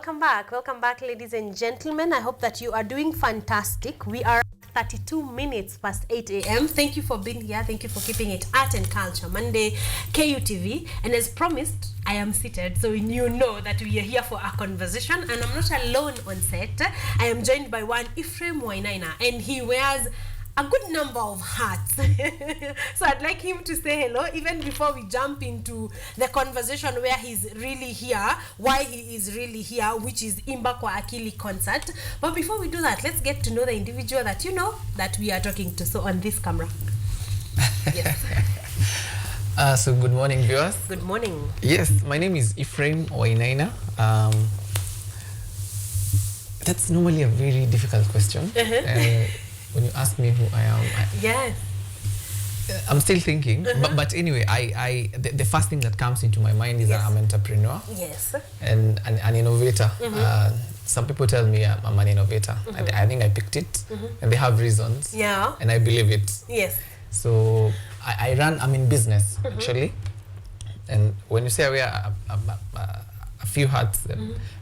welcome back, ladies and gentlemen. I hope that you are doing fantastic. We are 32 minutes past 8 a.m. Thank you for being here. Thank you for keeping it Art and Culture Monday, KUTV. And as promised, I am seated, so you know that we are here for a conversation. And I'm not alone on set. I am joined by one Ephraim Wainaina, and he wears a good number of hats. So I'd like him to say hello even before we jump into the conversation where he's really here, why he is really here, which is Imba kwa Akili concert. But before we do that, let's get to know the individual that you know that we are talking to. So on this camera. Yes. So good morning, viewers. Good morning. Yes, my name is Ephraim Wainaina. That's normally a very difficult question. When you ask me who I am, yes, I'm still thinking. But anyway, the first thing that comes into my mind is that I'm an entrepreneur. Yes. And an innovator. Some people tell me I'm an innovator. I think I picked it, and they have reasons. Yeah. And I believe it. Yes. So I'm in business actually. And when you say I wear a few hats,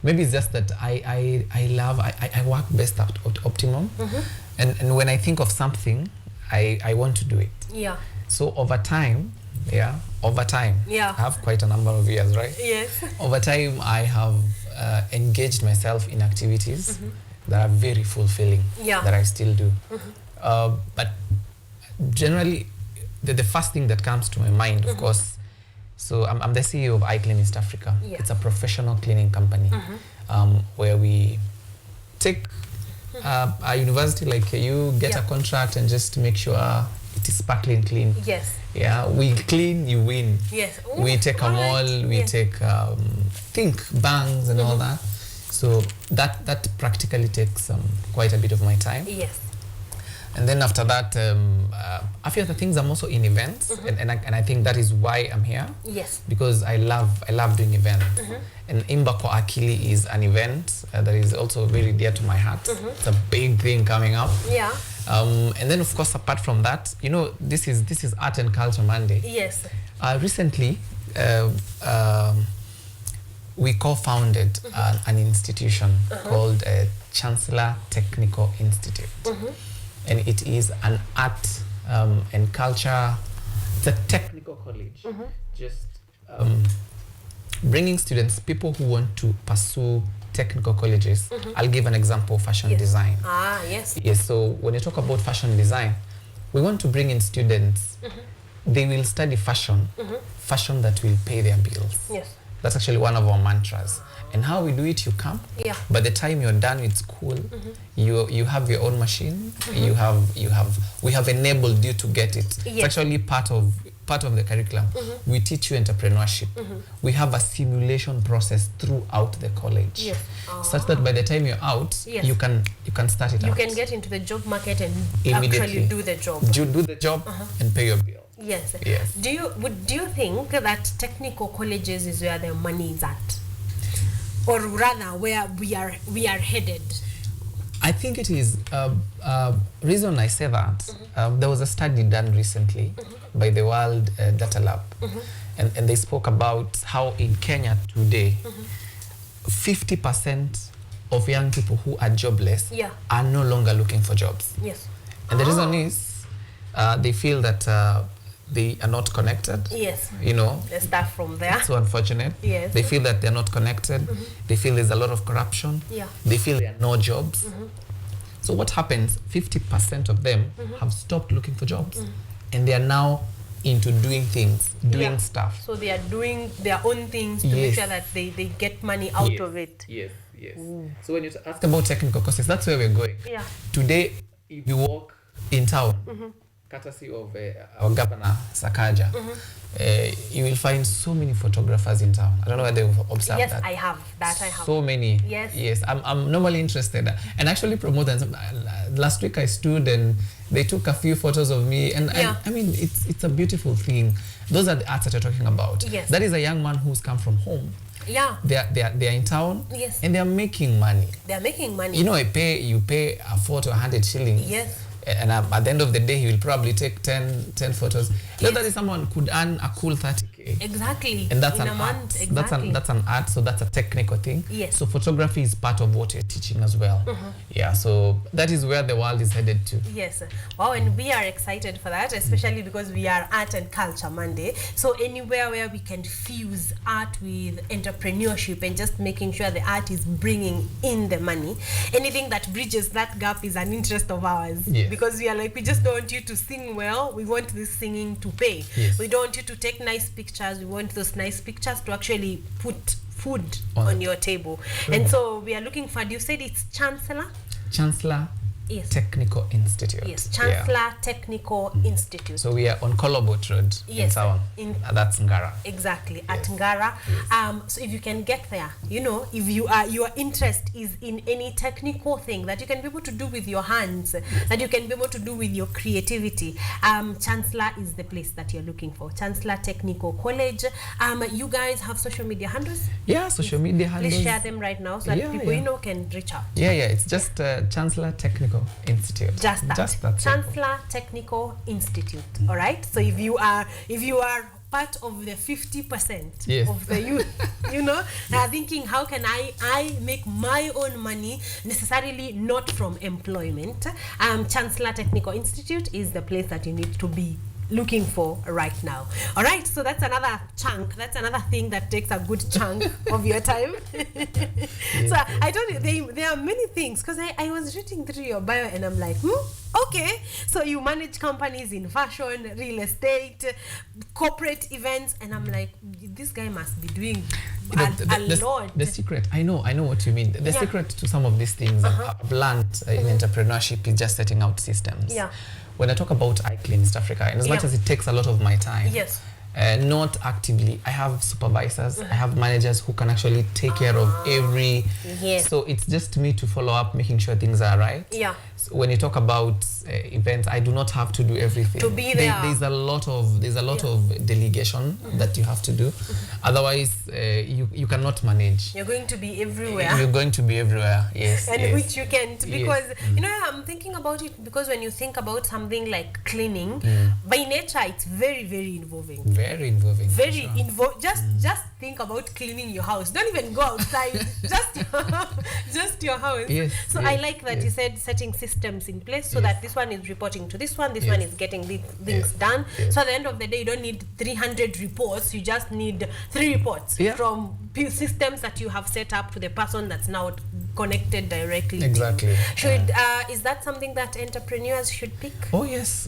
maybe it's just that I work best at optimum. And when I think of something, I want to do it. Yeah. So over time, I have quite a number of years, right? Yes. Over time, I have engaged myself in activities that are very fulfilling, that I still do. But generally, the first thing that comes to my mind, of course, so I'm the CEO of iClean East Africa. Yeah. It's a professional cleaning company where we take a university like KU, get a contract and just make sure it is sparkling clean. Yes. Yeah, we clean, you win. Yes. Ooh, we take a mall, we take banks and all that. So that practically takes quite a bit of my time. Yes. And then after that, a few other things. I'm also in events, and I think that is why I'm here. Yes. Because I love doing events. And Imba kwa Akili is an event that is also very dear to my heart. It's a big thing coming up. Yeah. And then of course, apart from that, you know, this is Art and Culture Monday. Yes. Recently, we co-founded an institution called Chancellor Technical Institute. And it is an art and culture, it's a technical college, just bringing students, people who want to pursue technical colleges. I'll give an example of fashion design. Ah, yes. Yes, so when you talk about fashion design, we want to bring in students, they will study fashion, fashion that will pay their bills. Yes. That's actually one of our mantras. And how we do it, you come. Yeah. By the time you're done with school, you have your own machine. We have enabled you to get it. Yes. It's actually part of the curriculum. We teach you entrepreneurship. We have a simulation process throughout the college. Yes. Such that by the time you're out, you can start it out. You can get into the job market and actually do the job. Do the job and pay your bill. Yes. Yes. Do you think that technical colleges is where the money is at, or rather where we are headed? I think it is. Reason I say that, there was a study done recently by the World Data Lab, and they spoke about how in Kenya today, 50% of young people who are jobless are no longer looking for jobs. Yes. And the reason is they feel that they are not connected. Yes. You know. They start from there. It's so unfortunate. Yes. They feel that they're not connected. They feel there's a lot of corruption. Yeah. They feel there are no jobs. So what happens, 50% of them have stopped looking for jobs. And they are now into doing things, doing stuff. So they are doing their own things to make sure that they get money out of it. Yes, yes. So when you ask about technical courses, that's where we're going. Yeah. Today, if you walk in town, courtesy of our governor, Sakaja, you will find so many photographers in town. I don't know whether you've observed that. Yes, I have. That I have. So many. Yes. Yes, I'm normally interested. And actually promote them. Last week I stood and they took a few photos of me. And I mean, it's a beautiful thing. Those are the arts that you're talking about. Yes. That is a young man who's come from home. Yeah. They're in town. Yes. And they're making money. They're making money. You know, you pay a 40 or 100 shillings. Yes. And at the end of the day, he will probably take 10 photos. Yes. That is someone could earn a cool 30K. 4K. Exactly. And that's an art. Exactly. That's an art, so that's a technical thing. Yes. So photography is part of what you're teaching as well. Yeah, so that is where the world is headed to. Yes. Wow, and we are excited for that, especially because we are Art and Culture Monday. So anywhere where we can fuse art with entrepreneurship and just making sure the art is bringing in the money, anything that bridges that gap is an interest of ours. Yes. Because we are like, we just don't want you to sing well, we want this singing to pay. Yes. We don't want you to take nice pictures, we want those nice pictures to actually put food on your table. And so we are looking for, you said it's Chancellor? Yes. Technical Institute. Yes, Chancellor Technical Institute. So we are on Kolobot Road in town. That's Ngara. Exactly, at Ngara. Yes. So if you can get there, you know, if your interest is in any technical thing that you can be able to do with your hands, that you can be able to do with your creativity, Chancellor is the place that you're looking for. Chancellor Technical College. You guys have social media handles? Yeah, social media handles. Please share them right now so that people you know can reach out. Yeah, it's just Chancellor Technical Institute. Just that. Chancellor Technical Institute. All right. So if you are part of the 50% of the youth, you know, they are thinking, how can I make my own money, necessarily not from employment? Chancellor Technical Institute is the place that you need to be looking for right now. All right, so that's another chunk. That's another thing that takes a good chunk of your time. So I told you there are many things, because I was reading through your bio and I'm like, okay, so you manage companies in fashion, real estate, corporate events, and I'm like, this guy must be doing a lot. The secret, I know what you mean. The secret to some of these things I've learned in entrepreneurship is just setting out systems. Yeah. When I talk about Akili in East Africa, and as much as it takes a lot of my time, not actively, I have supervisors, I have managers who can actually take care of every. So it's just me to follow up, making sure things are right. Yeah. So when you talk about events, I do not have to do everything. To be there. There's a lot of delegation that you have to do. Otherwise, you cannot manage. You're going to be everywhere. You're going to be everywhere. Yes. And which you can't, because you know, I'm thinking about it, because when you think about something like cleaning, by nature it's very, very involving. Very involving. Very involved. Just think about cleaning your house. Don't even go outside. just your house. Yes. So I like that you said setting systems in place so that this one is reporting to this one, this one is getting these things done. So at the end of the day, you don't need 300 reports. You just need 3 reports from systems that you have set up to the person that's now connected directly. Exactly. Is that something that entrepreneurs should pick? Oh yes.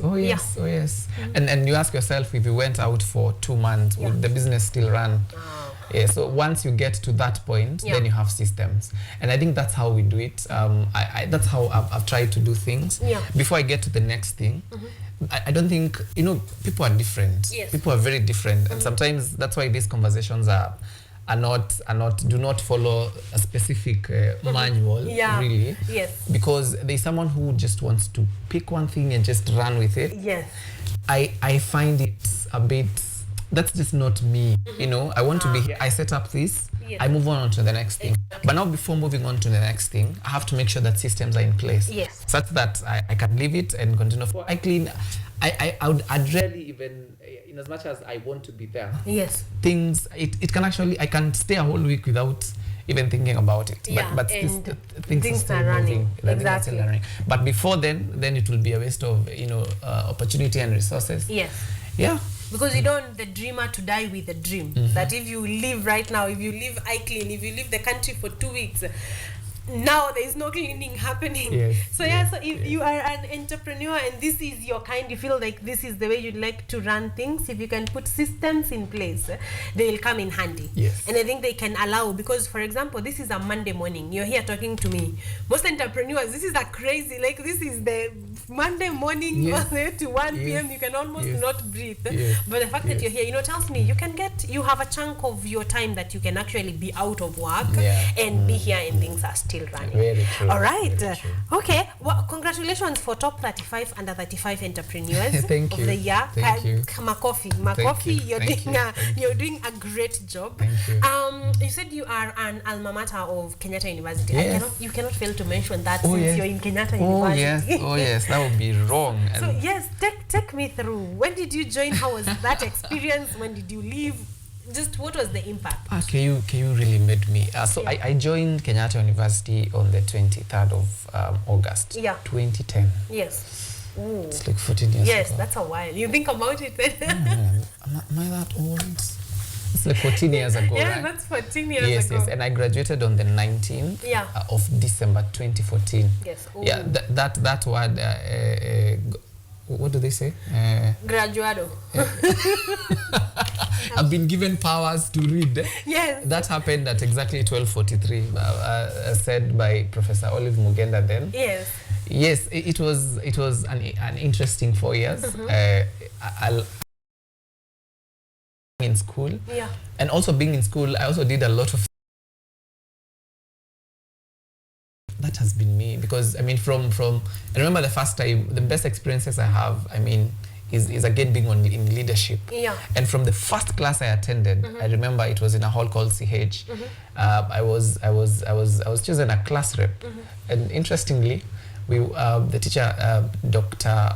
And you ask yourself, if you went out for 2 months, would the business still run? Yeah, so once you get to that point, then you have systems. And I think that's how we do it. That's how I've tried to do things. Before I get to the next thing, I don't think, you know, people are different. People are very different. And sometimes that's why these conversations do not follow a specific manual, really. Because there's someone who just wants to pick one thing and just run with it. I find it a bit, that's just not me. You know, I want to be here, I set up this, I move on to the next thing. But now, before moving on to the next thing, I have to make sure that systems are in place. Such that I can leave it and continue. For I'd rarely even, in as much as I want to be there, things, it can actually, I can stay a whole week without even thinking about it. But things are running. Exactly. But before then it will be a waste of, you know, opportunity and resources. Because you don't want the dreamer to die with a dream. That if you live right now, if you live Akili, if you leave the country for 2 weeks, now there is no cleaning happening. So if you are an entrepreneur and this is your kind, you feel like this is the way you'd like to run things, if you can put systems in place, they will come in handy. And I think they can allow, because for example, this is a Monday morning, you're here talking to me. Most entrepreneurs, this is a crazy, like this is the Monday morning to 1 p.m. you can almost not breathe. But the fact that you're here, you know, tells me you have a chunk of your time that you can actually be out of work and be here, and things are still still running. Very true. All right. Okay. Well, congratulations for top 35 under 35 entrepreneurs Thank of you. the year. Thank you. Makofi, you're doing a great job. Thank you. You said you are an alma mater of Kenyatta University. Yes. You cannot fail to mention that since you're in Kenyatta University. Yes, that would be wrong. So yes, take me through. When did you join? How was that experience? When did you leave? Just what was the impact? Can you really made me? I joined Kenyatta University on the 23rd of August, 2010. Yes. Ooh. It's like 14 years ago. Yes, that's a while. You think about it then? Am I that old? It's like 14 years ago, right? That's 14 years ago. Yes, and I graduated on the 19th of December 2014. Yes. Ooh. Yeah, that word, what do they say? Graduado. I've been given powers to read. Yes. That happened at exactly 12:43, said by Professor Olive Mugenda then. Yes. Yes, it was an interesting 4 years. In school. Yeah. And also being in school, I also did a lot of. That has been me, because I mean I remember the first time, the best experiences I have, I mean, is again being in leadership. Yeah. And from the first class I attended, I remember it was in a hall called CH. I was chosen a class rep, and interestingly, the teacher, Dr.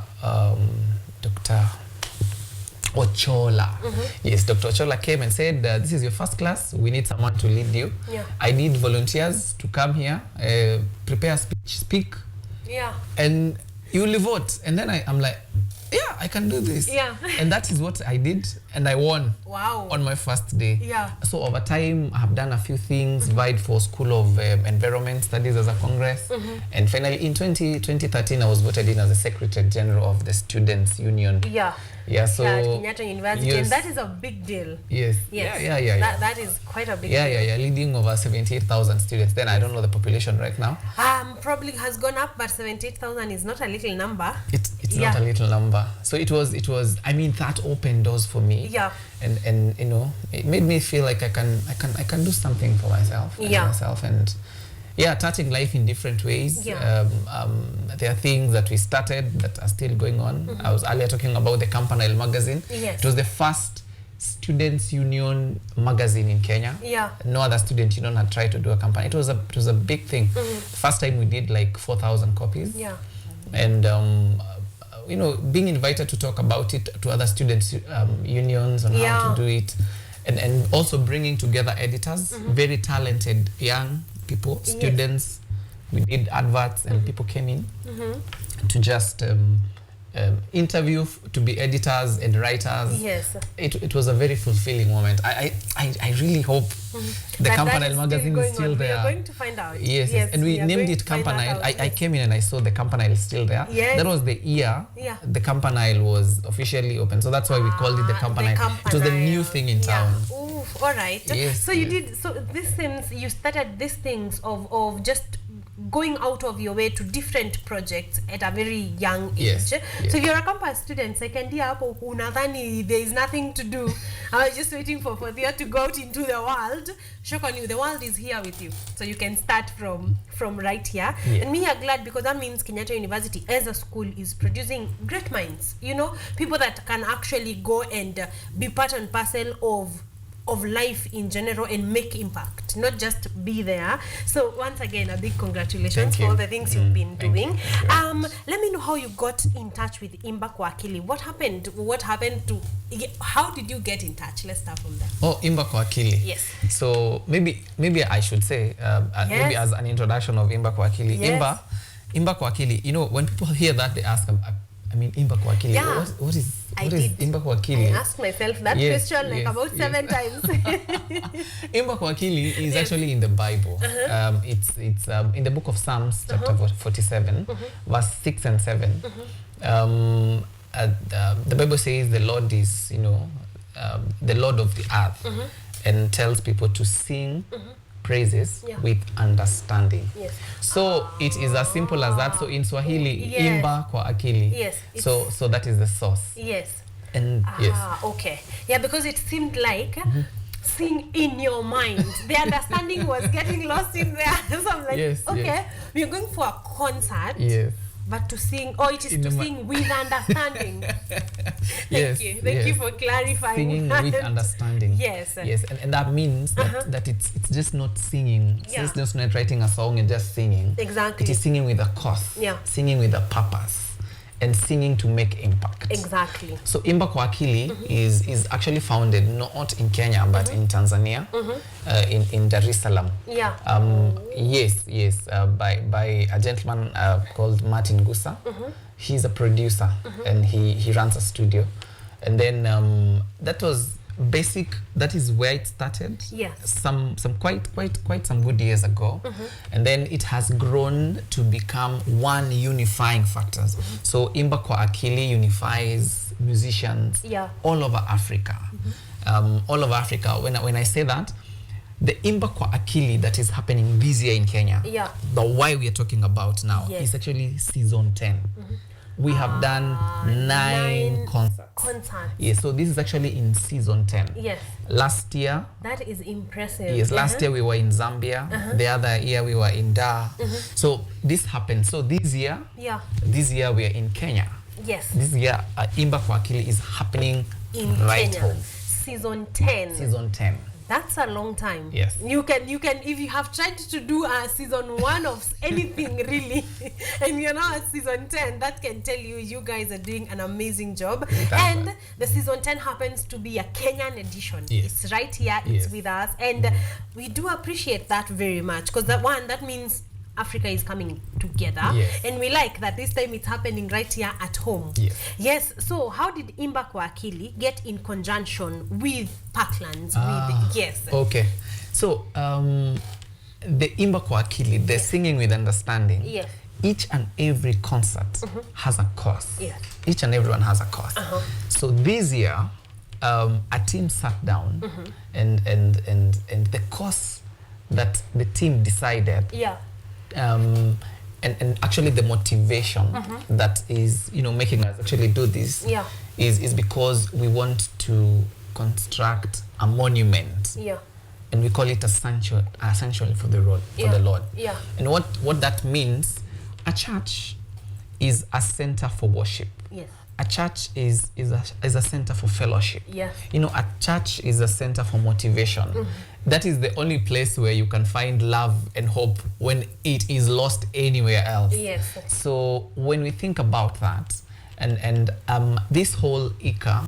Ochola. Yes, Dr. Ochola came and said, this is your first class, we need someone to lead you. Yeah. I need volunteers to come here, prepare a speech, speak, and you will vote. And then I'm like, yeah, I can do this. Yeah. And that is what I did, and I won. Wow. On my first day. Yeah. So over time, I have done a few things, vied for School of Environment Studies as a Congress. And finally, in 2013, I was voted in as the Secretary General of the Students' Union. Yeah. Yeah, so at Kenyatta University, and that is a big deal. Yes. Yes. Yeah. That is quite a big deal. Yeah. Leading over 78,000 students. Then I don't know the population right now. Probably has gone up, but 78,000 is not a little number. It's not a little number. So it was. I mean, that opened doors for me. Yeah. And you know, it made me feel like I can do something for myself. And touching life in different ways. Yeah. There are things that we started that are still going on. I was earlier talking about the Campanile magazine. Yes. It was the first students' union magazine in Kenya. Yeah. No other student union had tried to do a campaign. It was a big thing. The first time we did like 4,000 copies. Yeah. And you know, being invited to talk about it to other students' unions on how to do it, and also bringing together editors, very talented young people, students. We did adverts, and people came in to just interview, to be editors and writers. Yes. It was a very fulfilling moment. I really hope the Campanile magazine is still there. We are going to find out. Yes. And we named it Campanile. I came in and I saw the Campanile is still there. Yes. That was the year the Campanile was officially open. So that's why we called it the Campanile. It was the new thing in town. Ooh, all right. Yes. So you did, so this seems you started these things of just going out of your way to different projects at a very young age. Yes. So if you're a campus student, second year, there is nothing to do. I was just waiting for you to go out into the world. Shock on you, the world is here with you. So you can start from right here. Yeah. And me are glad, because that means Kenyatta University as a school is producing great minds. You know, people that can actually go and be part and parcel of life in general and make impact, not just be there. So once again, a big congratulations for all the things you've been doing. Let me know how you got in touch with Imba kwa Akili. What happened to, how did you get in touch? Let's start from there. Oh, Imba kwa Akili. Yes. So maybe I should say, maybe as an introduction of Imba kwa Akili. Yes. Imba kwa Akili, you know, when people hear that, they ask, I mean, Imba kwa Akili, what is Imba kwa Akili? I asked myself that question about 7 times. Imba kwa Akili is actually in the Bible. It's in the book of Psalms, chapter 47, verse 6 and 7. The Bible says the Lord is, you know, the Lord of the earth, and tells people to sing praises with understanding. Yes. So it is as simple as that. So in Swahili, Imba kwa Akili. Yes. So that is the source. Yes. And okay. Yeah, because it seemed like sing in your mind. The understanding was getting lost in there. So I'm like, okay, we're going for a concert. Yes. But to sing, it is to sing with understanding. Thank you for clarifying. Singing with understanding. Yes. Yes, and that means that it's just not singing. It's just not writing a song and just singing. Exactly. It is singing with a cause. Yeah. Singing with a purpose. And singing to make impact. Exactly. So Imba kwa Akili is actually founded not in Kenya but in Tanzania, in Dar es Salaam. Yeah. Yes. By a gentleman called Martin Gusa. He's a producer and he runs a studio. And then that is where it started. Yes. Some quite some good years ago. And then it has grown to become one unifying factor. So Imba kwa Akili unifies musicians all over Africa. All over Africa. When I say that, the Imba kwa Akili that is happening this year in Kenya, the why we are talking about now, is actually season 10. We have done 9 concerts. Yes, so this is actually in season 10. Yes. Last year. That is impressive. Yes, last year we were in Zambia. The other year we were in Dar. So this happened. So this year we are in Kenya. Yes. This year Imba kwa Akili is happening in right Kenya. home. Season 10. Season 10. That's a long time. Yes. You can if you have tried to do a season 1 of anything really, and you're now at season 10, that can tell you guys are doing an amazing job. And the season 10 happens to be a Kenyan edition. It's right here, it's with us, and we do appreciate that very much, because that means Africa is coming together, and we like that this time it's happening right here at home. Yes. So how did Imba kwa Akili get in conjunction with Parklands? Okay. So the Imba kwa Akili, the singing with understanding. Each and every concert has a cause. Each and everyone has a cause. So this year, a team sat down and the cause that the team decided. And actually the motivation that is making us actually do this is because we want to construct a monument, and we call it a sanctuary for the Lord. And what that means, a church is a center for worship. A church is a center for fellowship. A church is a center for motivation. That is the only place where you can find love and hope when it is lost anywhere else. So when we think about that, and this whole ICA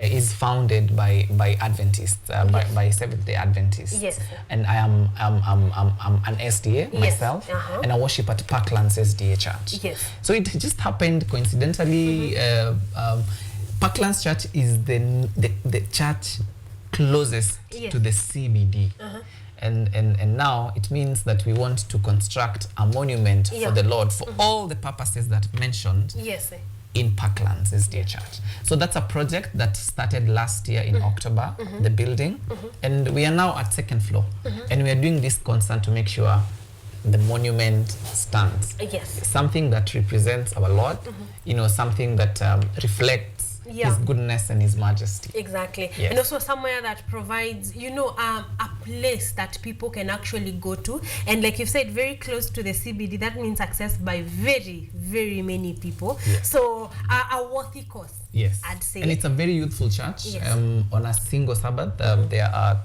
is founded by Adventists, by Seventh-day Adventists. And I am an SDA myself, and I worship at Parklands SDA Church. So it just happened coincidentally. Parklands Church is the church closest to the CBD. And now it means that we want to construct a monument for the Lord for all the purposes that mentioned in Parklands SDA Church. So that's a project that started last year in October, the building, and we are now at 2nd floor, and we are doing this concert to make sure the monument stands. Something that represents our Lord, something that reflects His goodness and His majesty. And also somewhere that provides, a place that people can actually go to. And like you've said, very close to the CBD, that means accessed by very, very many people. So a worthy cause, I'd say. And it's a very youthful church. On a single Sabbath, there are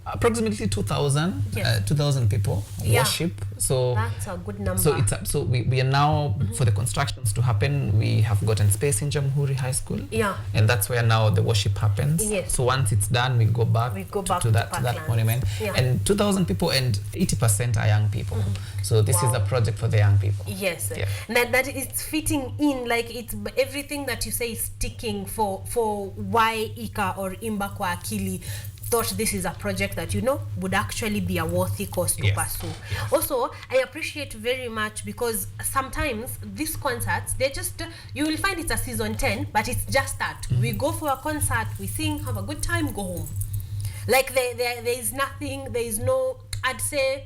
approximately 2,000 people worship. So that's a good number. So we are now, for the constructions to happen, we have gotten space in Jamhuri High School. And that's where now the worship happens. So once it's done, we go back to that monument. And 2,000 people, and 80% are young people. So this is a project for the young people. That it's fitting in, like it's everything that you say is sticking for why Ika or Imba kwa Akili thought this is a project that would actually be a worthy cause to pursue. Also, I appreciate very much, because sometimes these concerts, they're just, you will find it's a season 10, but it's just that we go for a concert, we sing, have a good time, go home. Like there is nothing, there is no, I'd say,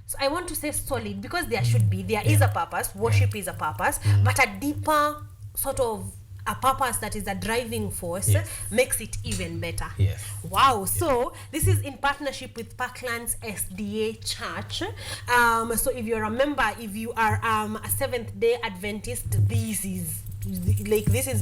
so I want to say solid, because there should be, there is a purpose, worship is a purpose, but a deeper sort of a purpose that is a driving force makes it even better. Yes. Wow. So this is in partnership with Parklands SDA Church. So if you're a member, if you are a Seventh-day Adventist, this is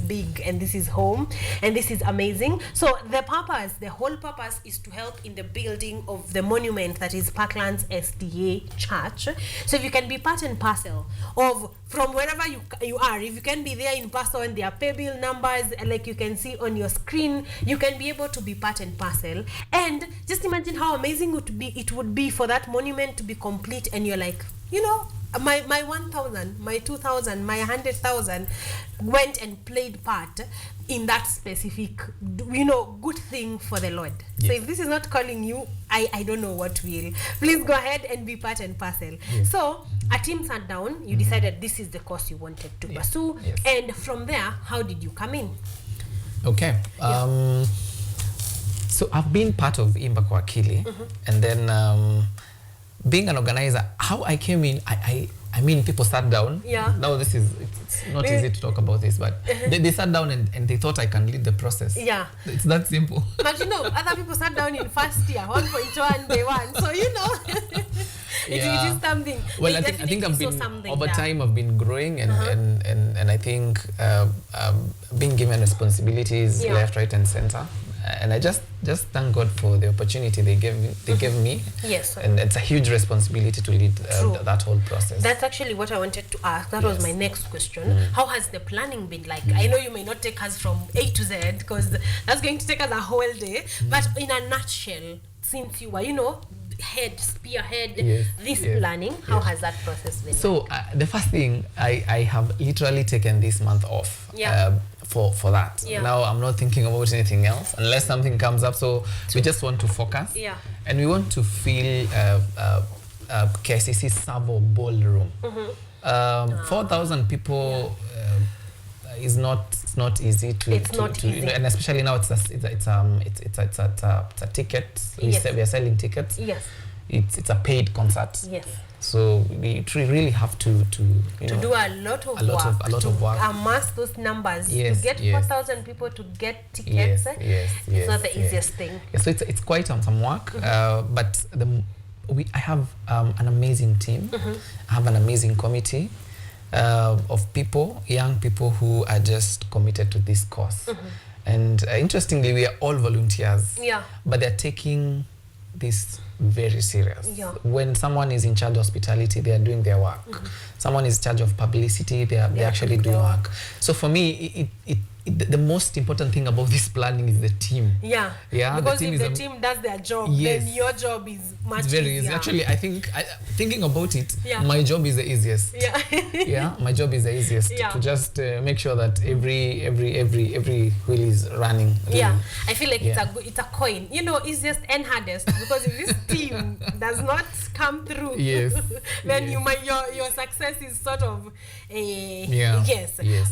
big, and this is home, and this is amazing. So the whole purpose is to help in the building of the monument that is Parklands SDA Church. So if you can be part and parcel of, from wherever you are, if you can be there in person, there are pay bill numbers like you can see on your screen, you can be able to be part and parcel. And just imagine how amazing it would be for that monument to be complete, and you're like, you know, my 1,000, my 2,000, my 100,000 went and played part in that specific, you know, good thing for the Lord. Yes. So if this is not calling you, I don't know what will. Please go ahead and be part and parcel. Yes. So a team sat down, you decided this is the course you wanted to pursue. Yes. And from there, how did you come in? Okay. So I've been part of Imba Akili, and then being an organizer, how I came in, I mean, people sat down. Yeah. Now it's not easy to talk about this, but they sat down and they thought I can lead the process. Yeah. It's that simple. But you know, other people sat down in first year, 1.1, day one. So you know, it is something. Well, I think I've been over time. I've been growing, and I think being given responsibilities left, right, and center. And I just thank God for the opportunity they gave me. Yes. And it's a huge responsibility to lead that whole process. That's actually what I wanted to ask. That was my next question. How has the planning been like? I know you may not take us from A to Z, because that's going to take us a whole day. But in a nutshell, since you were, you know, spearhead this planning, how has that process been? So the first thing, I have literally taken this month off. For that. Now I'm not thinking about anything else unless something comes up. So we just want to focus. And we want to feel KCC Savo ballroom. 4,000 people is not easy to. It's not easy. You know, and especially now it's a ticket. We are selling tickets. Yes. It's a paid concert. Yes. So we really have to do a lot of work, amass those numbers, to get 4,000 people to get tickets. It's not the easiest thing. So it's quite some work, but I have an amazing team. I have an amazing committee of people, young people who are just committed to this course. And interestingly, we are all volunteers. But they're taking this very serious. When someone is in charge of hospitality, they are doing their work. Someone is in charge of publicity, they actually do work. So for me, the most important thing about this planning is the team. Because if the team does their job, then your job is much very easier. Easy. Actually, I think thinking about it, my job is the easiest. My job is the easiest to just make sure that every wheel is running. Really. I feel like it's a coin. You know, easiest and hardest, because if this team does not come through, then your success is sort of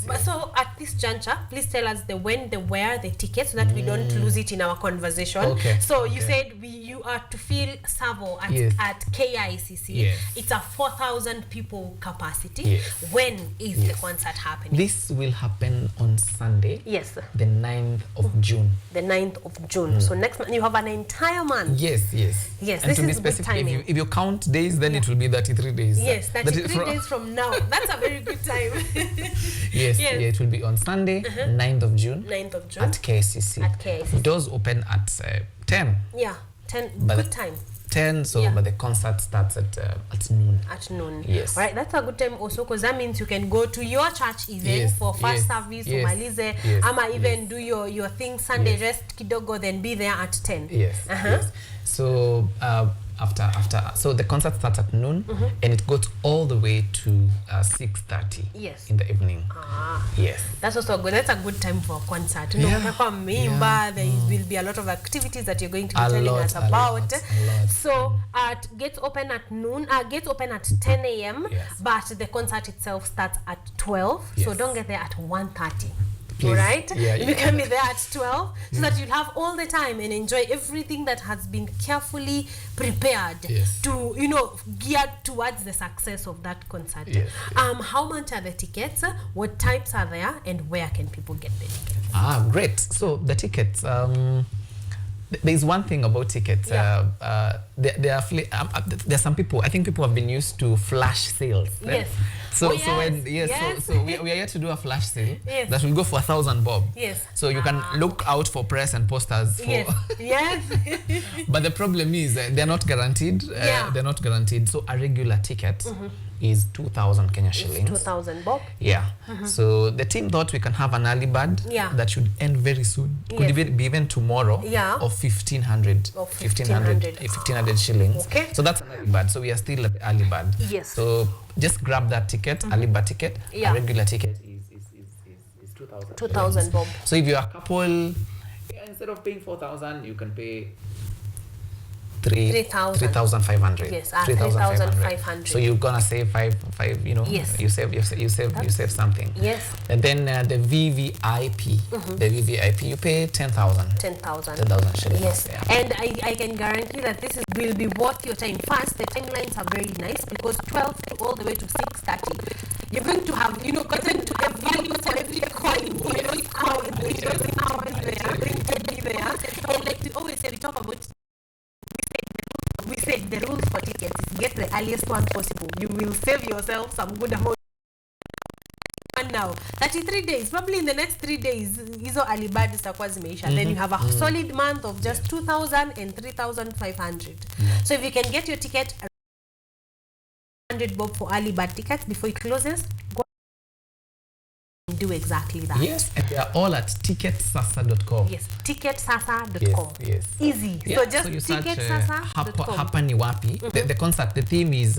But so at this juncture, please tell us the when, the where, the tickets, so that we don't lose it in our conversation. So you said you are to feel Savo at KICC. It's a 4,000 people capacity. When is the concert happening? This will happen on Sunday. The 9th of June. The 9th of June. So next month you have an entire month. Yes. And this to be specific, if you count days, then it will be 33 days. 33 days from now. That's a very good time. It will be on Sunday, 9th of June. 9th of June. At KCC. Doors open at 10. 10. Good time. 10, but the concert starts at noon. At noon. Yes. Right, that's a good time also, because that means you can go to your church event for first service, umalize, ama even do your thing Sunday, rest kidogo, then be there at 10. So so the concert starts at noon, and it goes all the way to 6:30 in the evening. That's also good. That's a good time for a concert. You know, Imba, there will be a lot of activities that you're going to be telling us about. So gates open at noon, gates open at 10 a.m. But the concert itself starts at 12. So don't get there at 1:30. Please. All right? Yeah, You can be there at 12 so that you'll have all the time and enjoy everything that has been carefully prepared to, you know, geared towards the success of that concert. How much are the tickets? What types are there? And where can people get the tickets? Great. So the tickets, there's one thing about tickets. There's some people, I think people have been used to flash sales. So we are here to do a flash sale that will go for 1,000 bob. So you can look out for press and posters. But the problem is they're not guaranteed. They're not guaranteed. So a regular ticket is 2,000 Kenya shillings. 2,000 bob. So the team thought we can have an early bird that should end very soon. Could be even tomorrow of 1,500. 1,500 shillings. So that's an early bird. So we are still at the early bird. So just grab that ticket, early bird ticket. A regular ticket is 2,000. 2,000 bob. So if you're a couple, instead of paying 4,000, you can pay 3,500. 3,500. So you're gonna save five. You know, you save something. And then the VVIP, the VVIP, you pay 10,000. 10,000 shillings. And I can guarantee that this will be worth your time. First, the timelines are very nice because 12 to all the way to 6:30, you're going to have, you know, gotten to a value for every coin. Every coin, and like we always say, we talk about. We said the rules for tickets is get the earliest one possible. You will save yourself some good amount. And now 33 days, probably in the next 3 days, hizo early bird zitakuwa zimeisha. Then you have a solid month of just 2,000 and 3,500. So if you can get your ticket 100 bob for early bird tickets before it closes, go and do exactly that. And they are all at ticketsasa.com. Ticketsasa.com. Easy. So just you search ticketsasa.com. Hapa ni wapi. The concert, the theme is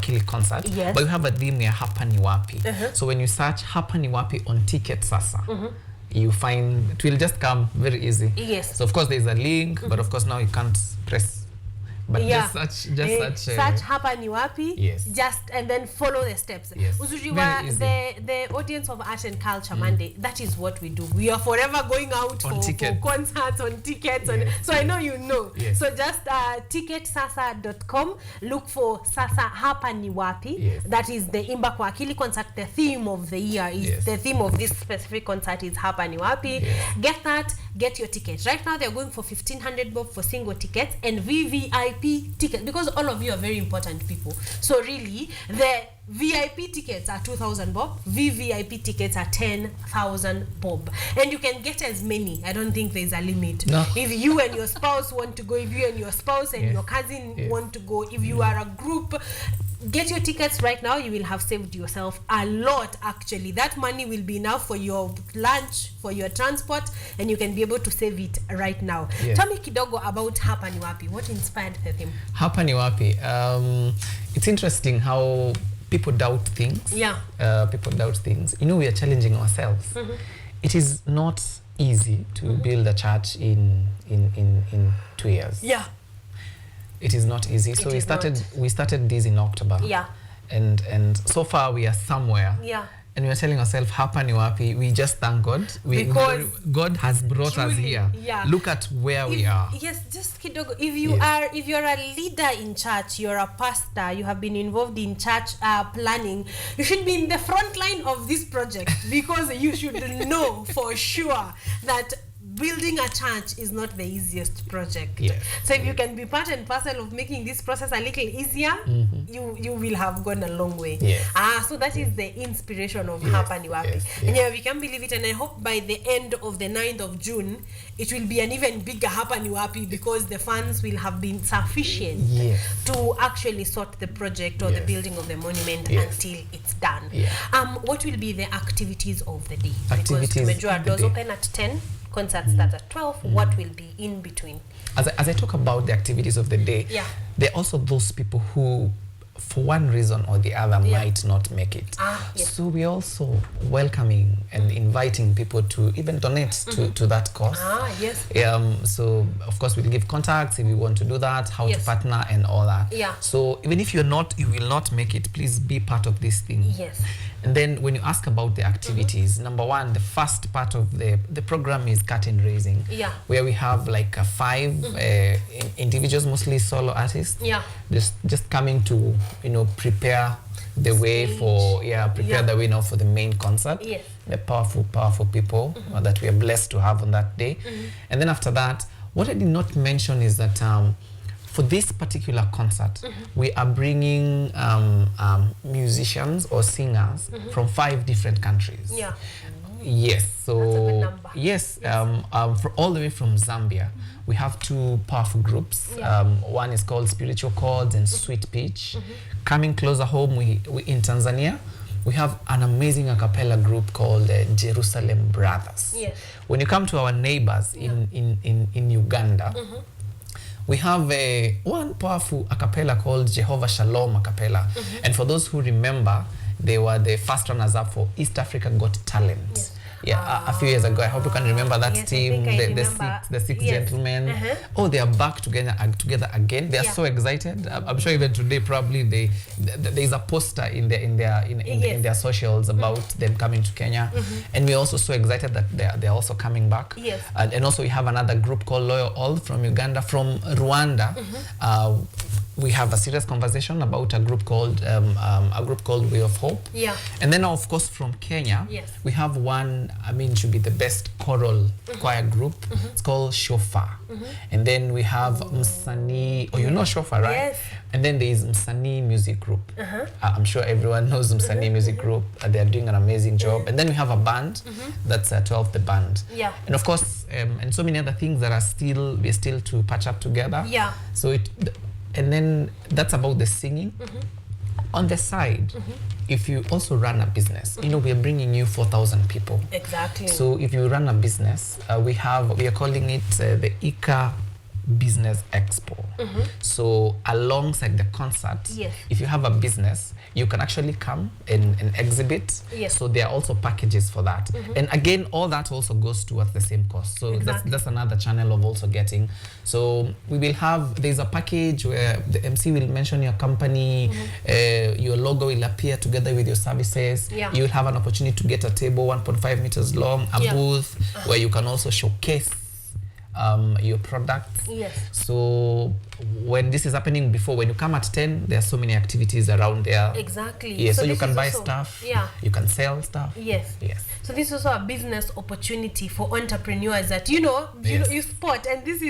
Akili concert, but you have a theme here, Hapa ni wapi. So when you search Hapa ni wapi on Ticketsasa, you find it will just come very easy. So of course there's a link, but of course now you can't press. But just search Hapa ni wapi, just and then follow the steps. The audience of Art and Culture Monday, that is what we do. We are forever going out for concerts, on tickets. So I know you know. So just ticketsasa.com, look for Sasa Hapa ni wapi. That is the Imba kwa Akili concert. The theme of the year is the theme of this specific concert is Hapa ni wapi. Get that, get your ticket. Right now they're going for 1,500 bob for single tickets and VVIP tickets, because all of you are very important people. So really, the VIP tickets are 2,000 bob, VVIP tickets are 10,000 bob, and you can get as many. I don't think there's a limit. If you and your spouse want to go, if you and your spouse and your cousin want to go, if you are a group, get your tickets right now. You will have saved yourself a lot. Actually, that money will be enough for your lunch, for your transport, and you can be able to save it right now. Tell me kidogo about Hapa ni wapi. What inspired the theme? Hapa ni wapi. It's interesting how people doubt things. People doubt things. You know, we are challenging ourselves. It is not easy to build a church in 2 years. It is not easy. So we started this in October. And so far we are somewhere. And we are telling ourselves, Hapa ni wapi. We just thank God. Because God has brought us here. Look at where we are. Just kidogo. If you're a leader in church, you're a pastor, you have been involved in church planning, you should be in the front line of this project because you should know for sure that building a church is not the easiest project. So if you can be part and parcel of making this process a little easier, you will have gone a long way. So that is the inspiration of Hapa ni wapi. And we can believe it, and I hope by the end of the 9th of June it will be an even bigger Hapa ni wapi because the funds will have been sufficient to actually sort the project or the building of the monument until it's done. What will be the activities of the day? Because tumejua doors open at 10, concerts start at 12. What will be in between? As I talk about the activities of the day, there are also those people who, for one reason or the other, might not make it. So we're also welcoming and inviting people to even donate to that cause. So of course we'll give contacts if you want to do that, how to partner and all that. So even if you will not make it, please be part of this thing. And then when you ask about the activities, number one, the first part of the program is curtain raising, where we have like 5 individuals, mostly solo artists, just coming to, you know, prepare the way for the way now for the main concert. The powerful people that we are blessed to have on that day. And then after that, what I did not mention is that for this particular concert, we are bringing musicians or singers from 5 different countries. Yes, so that's a good number. Yes, for all the way from Zambia, we have 2 powerful groups. One is called Spiritual Chords and Sweet Pitch. Coming closer home, we in Tanzania, we have an amazing a cappella group called Jerusalem Brothers. When you come to our neighbors in Uganda, we have one powerful a cappella called Jehovah Shalom a cappella. And for those who remember, they were the first runners-up for East Africa Got Talent. A few years ago. I hope you can remember that team, the six gentlemen. Oh, they are back together again. They are so excited. I'm sure even today probably there is a poster in their socials about them coming to Kenya, and we're also so excited that they're also coming back. And also we have another group called Loyal All from Uganda. From Rwanda, we have a serious conversation about a group called Way of Hope. And then of course from Kenya, we have one, I mean, should be the best choral choir group. It's called Shofar. And then we have Msanii, you know Shofar, right? And then there is Msanii Music Group. I'm sure everyone knows Msanii Music Group. They're doing an amazing job. And then we have a band, that's 12 the band. And of course, and so many other things that are we're still to patch up together. So and then that's about the singing. On the side, if you also run a business, you know, we are bringing you 4,000 people. So if you run a business, we are calling it the ICA Business Expo. So alongside the concert, if you have a business, you can actually come and exhibit. So there are also packages for that. And again, all that also goes towards the same cost. So that's another channel of also getting. So we will have, there's a package where the MC will mention your company, your logo will appear together with your services. You will have an opportunity to get a table 1.5 meters long, a booth where you can also showcase your products. So when this is happening before, when you come at 10, there are so many activities around there. So you can buy stuff, you can sell stuff. So this is also a business opportunity for entrepreneurs that you spot, and this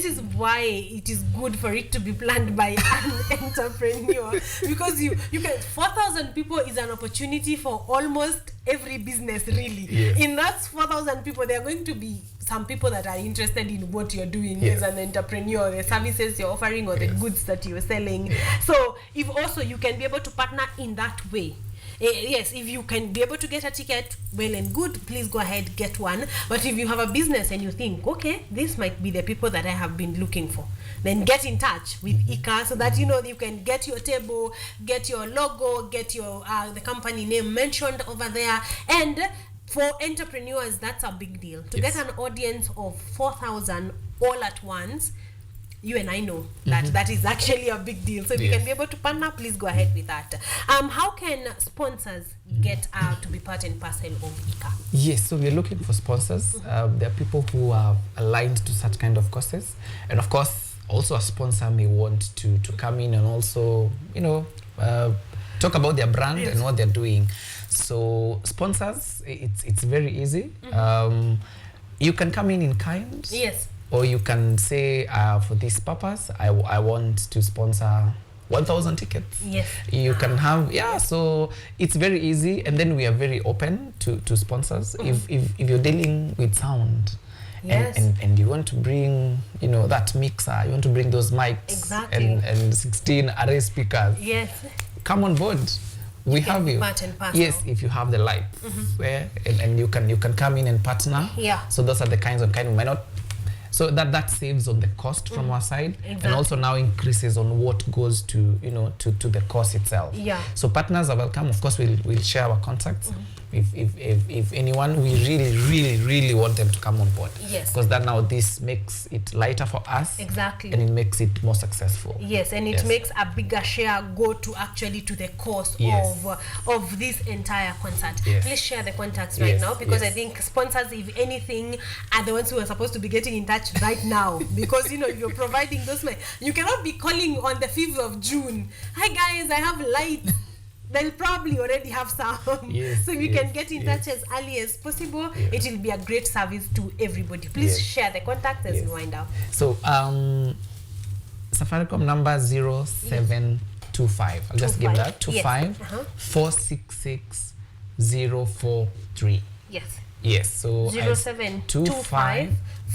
is why it is good for it to be planned by an entrepreneur, because you can 4,000 people is an opportunity for almost every business, really. In that 4,000 people, there are going to be some people that are interested in what you're doing as an entrepreneur, the services you're offering or the goods that you're selling. So if also you can be able to partner in that way. If you can be able to get a ticket, well and good, please go ahead, get one. But if you have a business and you think, okay, this might be the people that I have been looking for, then get in touch with ICA so that you can get your table, get your logo, get your the company name mentioned over there. And for entrepreneurs, that's a big deal. To get an audience of 4,000 all at once, you and I know that is actually a big deal. So if you can be able to partner, please go ahead with that. How can sponsors get to be part and parcel of ICA? Yes, so we're looking for sponsors. There are people who are aligned to such kind of causes. And of course, also a sponsor may want to come in and also, talk about their brand and what they're doing. So sponsors, it's very easy. You can come in kind. Or you can say, for this purpose, I want to sponsor 1,000 tickets. You can have, so it's very easy. And then we are very open to sponsors. If you're dealing with sound, and you want to bring, that mixer, you want to bring those mics and 16 array speakers, come on board. We have you. If you have the lights, and you can come in and partner. So those are the kinds we might not So that saves on the cost from our side, and also now increases on what goes to, you know, to the course itself. Yeah. So partners are welcome. Of course, we'll share our contacts. If anyone, we really want them to come on board. Yes. Because that now this makes it lighter for us. Exactly. And it makes it more successful. Yes, and it makes a bigger share go to actually to the cost of this entire concert. Yes. Please share the contacts right now, because I think sponsors, if anything, are the ones who are supposed to be getting in touch right now. Because, you know, if you're providing those, you cannot be calling on the 5th of June. Hi guys, I have lights. They'll probably already have some. Yes, so you can get in touch as early as possible. It will be a great service to everybody. Please share the contact as we wind up. So Safaricom number 0725. I'll just give that 25 466 043. Yes. Yes. So 0725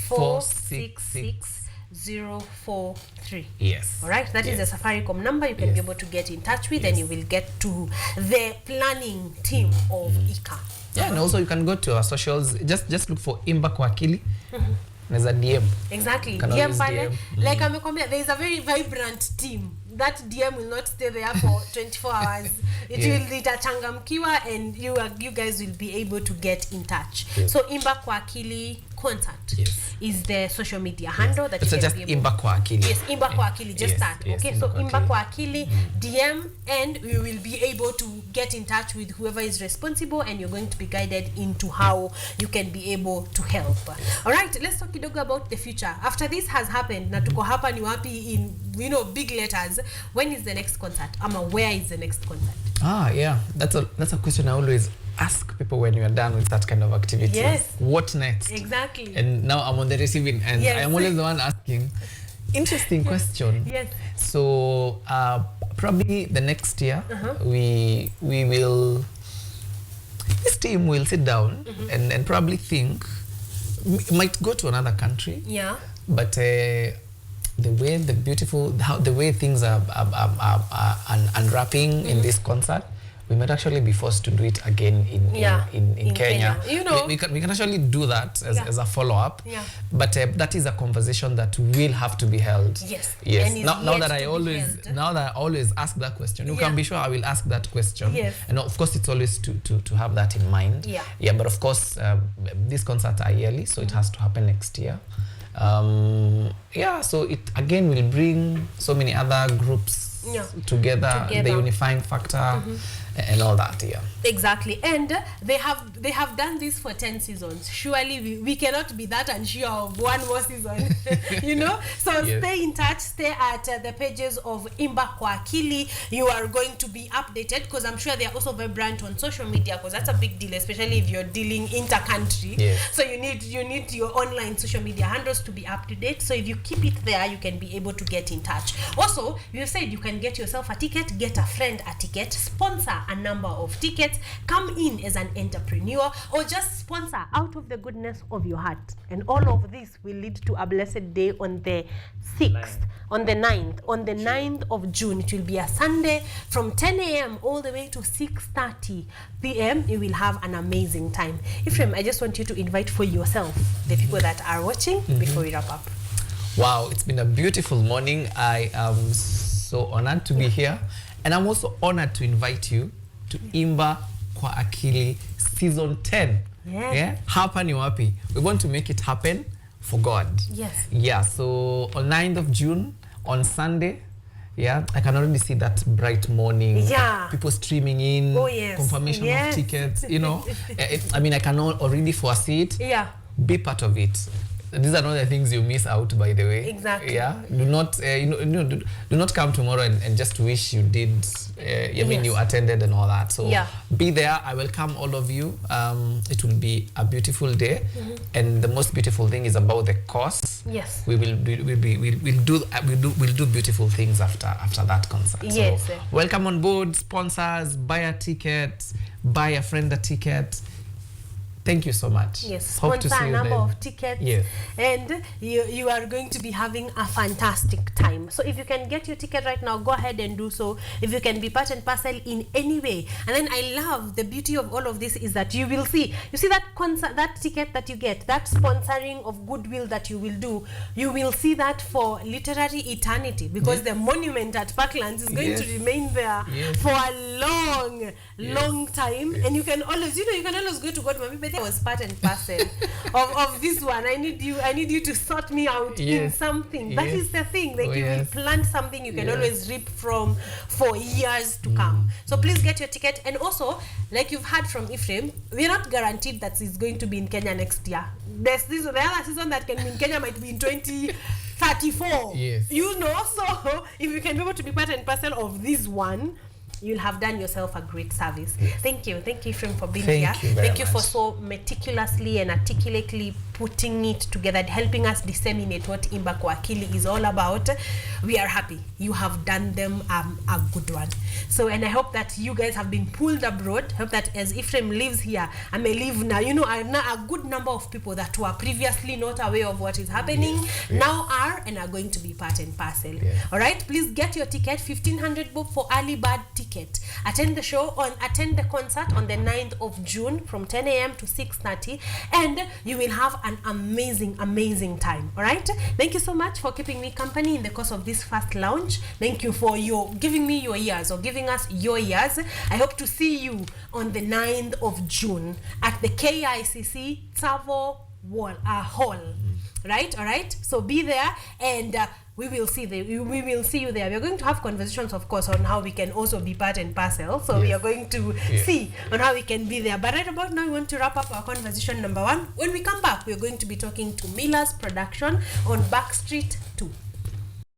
466 043. Yes. All right, that is the Safaricom number you can be able to get in touch with, and you will get to the planning team of ICA. Yeah, and also you can go to our socials. Just look for Imba kwa Akili. There's a DM. Exactly. DM. Like there is a very vibrant team. That DM will not stay there for 24 hours. It will itachangamkiwa, and you guys will be able to get in touch. So Imba kwa Akili contact is the social media handle that you can just be able. Imba kwa Akili. Yes, Imba kwa Akili, just that. Okay, so Imba kwa Akili, DM, and we will be able to get in touch with whoever is responsible, and you're going to be guided into how you can be able to help. All right, let's talk kidogo about the future. After this has happened, na tuko hapa ni wapi in, you know, big letters. When is the next concert? Where is the next concert? Yeah, that's a question I always ask people when you are done with that kind of activity. Yes. What next? Exactly. And now I'm on the receiving end. Yes. I'm always the one asking. Interesting question. Yes. So probably the next year we will, this team will sit down and probably think, might go to another country. Yeah. But the way things are unwrapping in this concert, we might actually be forced to do it again in Kenya. You know, we can actually do that as a follow-up. Yeah. But that is a conversation that will have to be held. Yes. Yes. Now that I always ask that question, you can be sure I will ask that question. Yes. And of course, it's always to have that in mind. Yeah. Yeah. But of course, these concerts are yearly, so it has to happen next year. So it again will bring so many other groups together, the unifying factor and all that. Exactly. And they have done this for 10 seasons. Surely we cannot be that unsure of one more season. You know, so stay in touch, stay at the pages of Imba kwa Akili. You are going to be updated, because I'm sure they are also vibrant on social media, because that's a big deal, especially if you're dealing inter-country. So you need your online social media handles to be up to date. So if you keep it there, you can be able to get in touch. Also, you said you can get yourself a ticket, get a friend a ticket, sponsor a number of tickets, come in as an entrepreneur, or just sponsor out of the goodness of your heart. And all of this will lead to a blessed day on the 6th, on the 9th. On the 9th of June, it will be a Sunday from 10 a.m. all the way to 6:30 p.m. You will have an amazing time. Ephraim, I just want you to invite for yourself the people that are watching before we wrap up. Wow, it's been a beautiful morning. I am so honored to be here. And I'm also honored to invite you to Imba kwa Akili season 10. Yeah. Hapa ni wapi? We want to make it happen for God. Yes. Yeah, so on 9th of June, on Sunday, I can already see that bright morning. Yeah. People streaming in, confirmation of tickets, you know. I mean, I can already foresee it. Yeah. Be part of it. These are not the things you miss out, by the way. Exactly. Yeah. Do not, do not come tomorrow and just wish you did. I mean, you attended and all that. So be there. I welcome all of you. It will be a beautiful day, and the most beautiful thing is about the course. Yes. We'll do beautiful things after that concert. Yes. So welcome on board, sponsors. Buy a ticket. Buy a friend a ticket. Thank you so much. Yes, hope to sponsor see a you number then. of tickets, yes. and you are going to be having a fantastic time. So if you can get your ticket right now, go ahead and do so. If you can be part and parcel in any way. And then I love the beauty of all of this is that you will see that concert, that ticket that you get, that sponsoring of goodwill that you will do, you will see that for literary eternity, because the monument at Parklands is going to remain there for a long time. And you can always, you can always go to God, Mommy, but I was part and parcel of this one. I need you to sort me out in something. That is the thing. Like if you plant something, you can always reap from for years to come. So please get your ticket. And also, like you've heard from Ephraim, we're not guaranteed that it's going to be in Kenya next year. The other season that can be in Kenya might be in 2034. So if you can be able to be part and parcel of this one, you'll have done yourself a great service. Thank you, Ephraim, for being here. Thank you for so meticulously and articulately putting it together, helping us disseminate what Imba kwa Akili is all about. We are happy you have done them a good one. So, and I hope that you guys have been pulled abroad. Hope that as Ephraim lives here, I may live now. A good number of people that were previously not aware of what is happening now are and are going to be part and parcel. All right, please get your ticket, 1500 bob for early bird ticket. Attend the concert on the 9th of June from 10 a.m. to 6:30, and you will have an amazing time. All right, thank you so much for keeping me company in the course of this first launch. Thank you for giving me your ears, or giving us your ears. I hope to see you on the 9th of June at the KICC Tsavo Hall. Right? All right, so be there, and we will see you there. We are going to have conversations, of course, on how we can also be part and parcel. So we are going to see on how we can be there. But right about now, we want to wrap up our conversation number 1. When we come back, we are going to be talking to Miller's production on Backstreet 2.